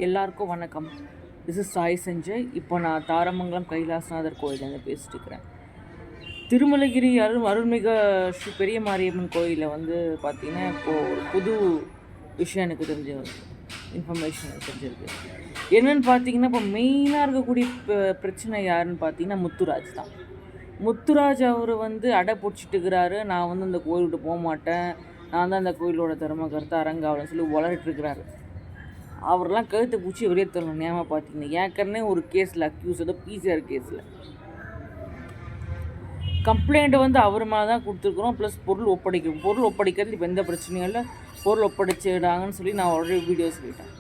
எல்லாருக்கும் வணக்கம். This is Sai Sanjay. இப்போ நான் தாரமங்கலம் கைலாசநாதர் கோயிலேருந்து பேசிட்டு இருக்கிறேன். திருமலகிரி அருள்மிகு ஸ்ரீ பெரிய மாரியம்மன் கோயிலில் பார்த்திங்கன்னா இப்போது ஒரு புது விஷயம் எனக்கு இன்ஃபர்மேஷன் தெரிஞ்சிருக்கு. என்னென்னு பார்த்தீங்கன்னா, இப்போ மெயினாக இருக்கக்கூடிய பிரச்சனை யாருன்னு பார்த்தீங்கன்னா முத்துராஜ் தான். முத்துராஜ் அவர் அடை பிடிச்சிட்டு இருக்கிறாரு. நான் அந்த கோயில் விட்டு போக மாட்டேன், நான் தான் அந்த கோயிலோட தர்மகர்த்தா அரங்காவலன்னு சொல்லி வளரிட்டுருக்கிறாரு. அவரெல்லாம் கழுத்தை பூச்சி வெளியே தரணும். ஞாபகம் பார்த்தீங்கன்னா ஏற்கனவே ஒரு கேஸில் அக்யூஸ் பிசிஆர் கேஸில் கம்ப்ளைண்ட் அவர் மேலே தான் கொடுத்துருக்குறோம். ப்ளஸ் பொருள் ஒப்படைக்கிறது இப்போ எந்த பிரச்சனையும் இல்லை, பொருள் ஒப்படைச்சிடாங்கன்னு சொல்லி நான் ஆல்ரெடி வீடியோ சொல்லிட்டேன்.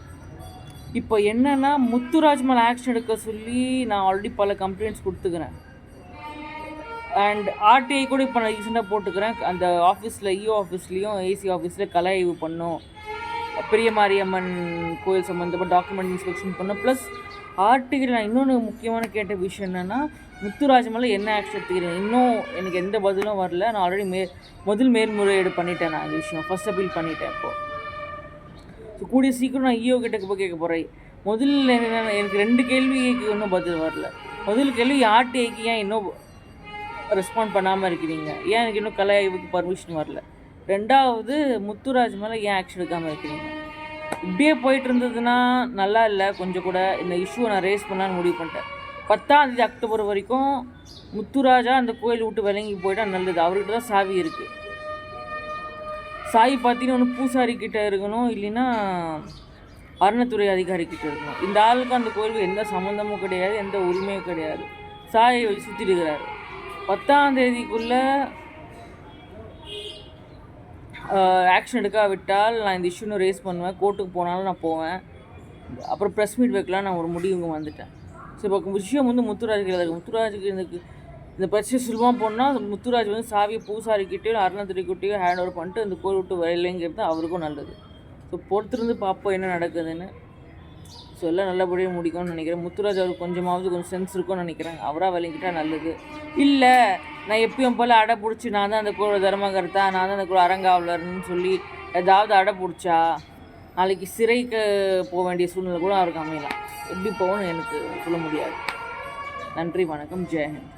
இப்போ என்னென்னா முத்துராஜ் மேலே ஆக்ஷன் எடுக்க சொல்லி நான் ஆல்ரெடி பல கம்ப்ளைண்ட்ஸ் கொடுத்துக்கிறேன். அண்ட் ஆர்டிஐ கூட இப்போ நான் ரீசெண்டாக போட்டுக்கிறேன். அந்த ஆஃபீஸில் இஓ ஆஃபீஸ்லேயும் ஏசி ஆஃபீஸில் கலை ஆய்வு பண்ணோம், பெரிய மாரியம்மன் கோயில் சம்மந்தப்பட்ட டாக்குமெண்ட் இன்ஸ்பெக்ஷன் பண்ணோம். ப்ளஸ் ஆர்டிகில் நான் இன்னொன்று முக்கியமான கேட்ட விஷயம் என்னென்னா, முத்துராஜ் மேலே என்ன ஆக்ஷன் எடுத்துக்கிறேன், இன்னும் எனக்கு எந்த பதிலும் வரல. நான் ஆல்ரெடி முதல் மேல்முறையீடு பண்ணிட்டேன். நான் அந்த விஷயம் ஃபஸ்ட் அப்பீல் பண்ணிட்டேன். இப்போது ஸோ கூடிய சீக்கிரம் நான் இஓ கிட்ட போய் கேட்க போகிறேன். முதல்ல என்னென்ன எனக்கு 2 கேள்விக்கு இன்னும் பதில் வரல. முதல் கேள்வி, ஆர்டிஐக்கு ஏன் இன்னும் ரெஸ்பாண்ட் பண்ணாமல் இருக்கிறீங்க, ஏன் எனக்கு இன்னும் கலை ஆய்வுக்கு பர்மிஷன் வரல. 2வது, முத்துராஜ் மேலே ஏன் ஆக்ஷன் எடுக்காமல் இருக்கிறீங்க. இப்படியே போயிட்டு இருந்ததுன்னா நல்லா இல்லை. கொஞ்சம் கூட இந்த இஷ்யூவை நான் ரேஸ் பண்ணலான்னு முடிவு பண்ணிட்டேன். 10ஆம் தேதி அக்டோபர் வரைக்கும் முத்துராஜா அந்த கோயில் விட்டு விளங்கி போயிட்டால் நல்லது. அவர்கிட்ட தான் சாவி இருக்குது. சாவி பார்த்தீங்கன்னா ஒன்று பூசாரி கிட்டே இருக்கணும், இல்லைன்னா அறநிலைத்துறை அதிகாரிக்கிட்ட இருக்கணும். இந்த ஆளுக்கு அந்த கோயிலுக்கு எந்த சம்மந்தமும் கிடையாது, எந்த உரிமையும் கிடையாது. சாயை வச்சு சுற்றிட்டு இருக்கிறாரு. 10ஆம் தேதிக்குள்ளே ஆக்ஷன் எடுக்காவிட்டால் நான் இந்த இஷ்யூன்னு ரேஸ் பண்ணுவேன். கோர்ட்டுக்கு போனாலும் நான் போவேன். அப்புறம் ப்ரெஸ் மீட் வைக்கலாம். நான் ஒரு முடிவுங்க வந்துட்டேன். ஸோ இப்போ விஷயம் முத்துராஜுக்கு இருக்குது. முத்துராஜுக்கு இந்த பிரச்சனை சுலபமாக போனால் முத்துராஜ் சாவியை பூசாரிக்கிட்டேயும் அறநிலைத்துறைக்கிட்டேயும் ஹேண்ட் ஓவர் பண்ணிட்டு இந்த கோயில் விட்டு வரலைங்கிறது அவருக்கும் நல்லது. ஸோ பொறுத்திருந்து பார்ப்போம் என்ன நடக்குதுன்னு. ஸோ எல்லாம் நல்லபடியாக முடிக்கும்னு நினைக்கிறேன். முத்துராஜ் அவருக்கு கொஞ்சம் சென்ஸ் இருக்கும்னு நினைக்கிறேன். அவராக விளங்கிட்டால் நல்லது. இல்லை நான் எப்பயும் போல் அடை பிடிச்சி நான் தான் அந்த கோயில் தர்மகர்த்தா, நான் தான் அந்த கோயில் அரங்காவலர்னு சொல்லி ஏதாவது அடை பிடிச்சா நாளைக்கு சிறைக்கு போக வேண்டிய சூழ்நிலை கூட அவருக்கு அமையலாம். எப்படி போகணும்னு எனக்கு சொல்ல முடியாது. நன்றி, வணக்கம், ஜெயஹிந்த்.